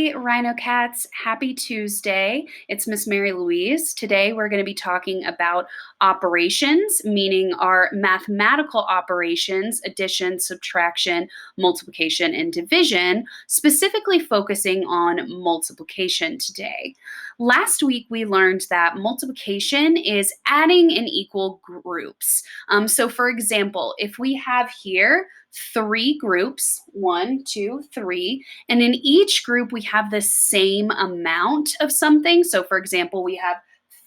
Hey, RhinoCats, happy Tuesday. It's Miss Mary Louise. Today we're going to be talking about operations, meaning our mathematical operations, addition, subtraction, multiplication, and division, specifically focusing on multiplication today. Last week we learned that multiplication is adding in equal groups. So for example, if we have here three groups, 1, 2, 3, and in each group, we have the same amount of something. So for example, we have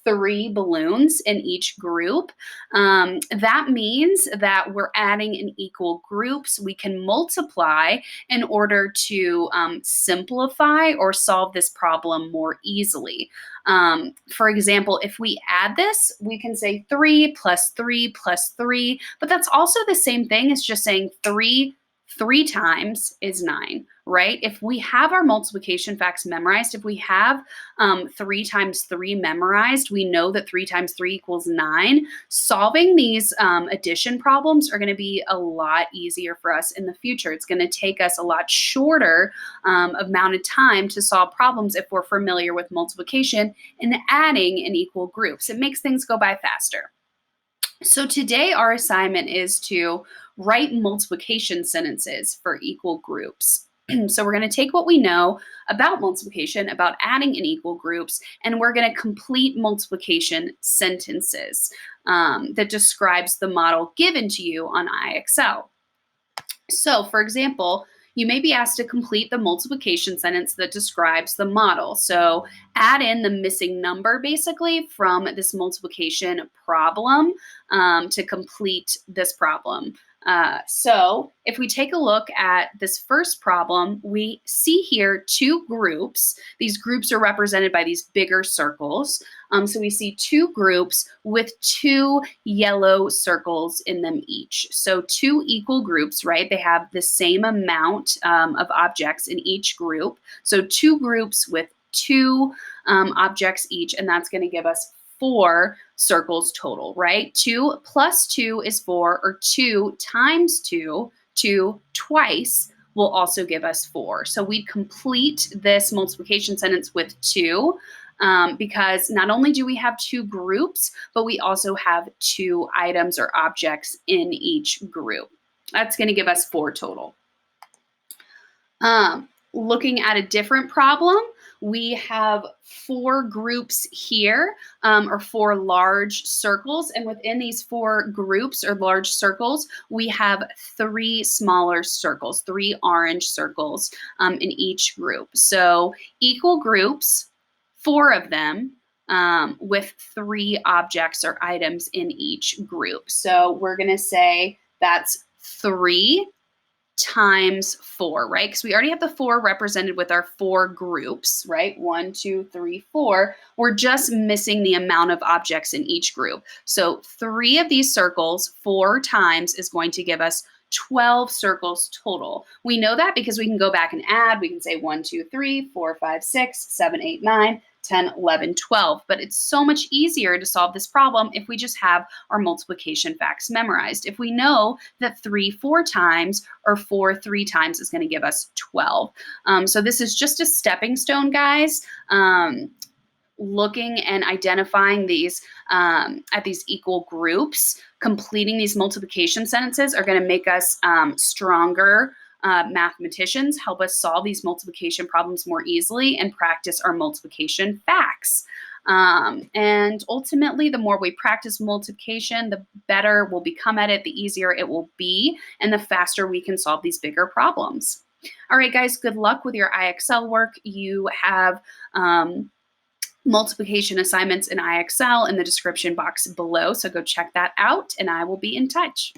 3 balloons in each group. That means that we're adding in equal groups. We can multiply in order to simplify or solve this problem more easily. For example, if we add this, we can say 3 plus 3 plus 3, but that's also the same thing as just saying 3 times is 9, right? If we have our multiplication facts memorized, if we have 3 times 3 memorized, we know that 3 times 3 equals 9. Solving these addition problems are going to be a lot easier for us in the future. It's going to take us a lot shorter amount of time to solve problems if we're familiar with multiplication and adding in equal groups. It makes things go by faster. So today our assignment is to write multiplication sentences for equal groups. So we're going to take what we know about multiplication, about adding in equal groups, and we're going to complete multiplication sentences that describes the model given to you on IXL. So for example, you may be asked to complete the multiplication sentence that describes the model. So add in the missing number basically from this multiplication problem to complete this problem. So if we take a look at this first problem, we see here 2 groups. These groups are represented by these bigger circles. So we see 2 groups with 2 yellow circles in them each. So 2 equal groups, right? They have the same amount of objects in each group. So 2 groups with 2 objects each, and that's going to give us 4 circles total, right? 2 plus 2 is 4, or 2 times 2, 2 twice, will also give us 4. So we complete this multiplication sentence with 2 because not only do we have 2 groups, but we also have 2 items or objects in each group. That's going to give us 4 total. Looking at a different problem, we have 4 groups here, or 4 large circles. And within these 4 groups or large circles, we have 3 smaller circles, 3 orange circles in each group. So equal groups, 4 of them, with 3 objects or items in each group. So we're going to say that's 3 times 4, right? Because we already have the 4 represented with our 4 groups, right? 1, 2, 3, 4. We're just missing the amount of objects in each group. So 3 of these circles 4 times is going to give us 12 circles total. We know that because we can go back and add. We can say 1, 2, 3, 4, 5, 6, 7, 8, 9, 10, 11, 12. But it's so much easier to solve this problem if we just have our multiplication facts memorized. If we know that 3 4 times or 4 3 times is going to give us 12. So this is just a stepping stone, guys. Looking and identifying these at these equal groups, completing these multiplication sentences are going to make us stronger mathematicians, help us solve these multiplication problems more easily, and practice our multiplication facts. And ultimately, the more we practice multiplication, the better we'll become at it, the easier it will be, and the faster we can solve these bigger problems. All right, guys, good luck with your IXL work. You have multiplication assignments in IXL in the description box below, so go check that out, and I will be in touch.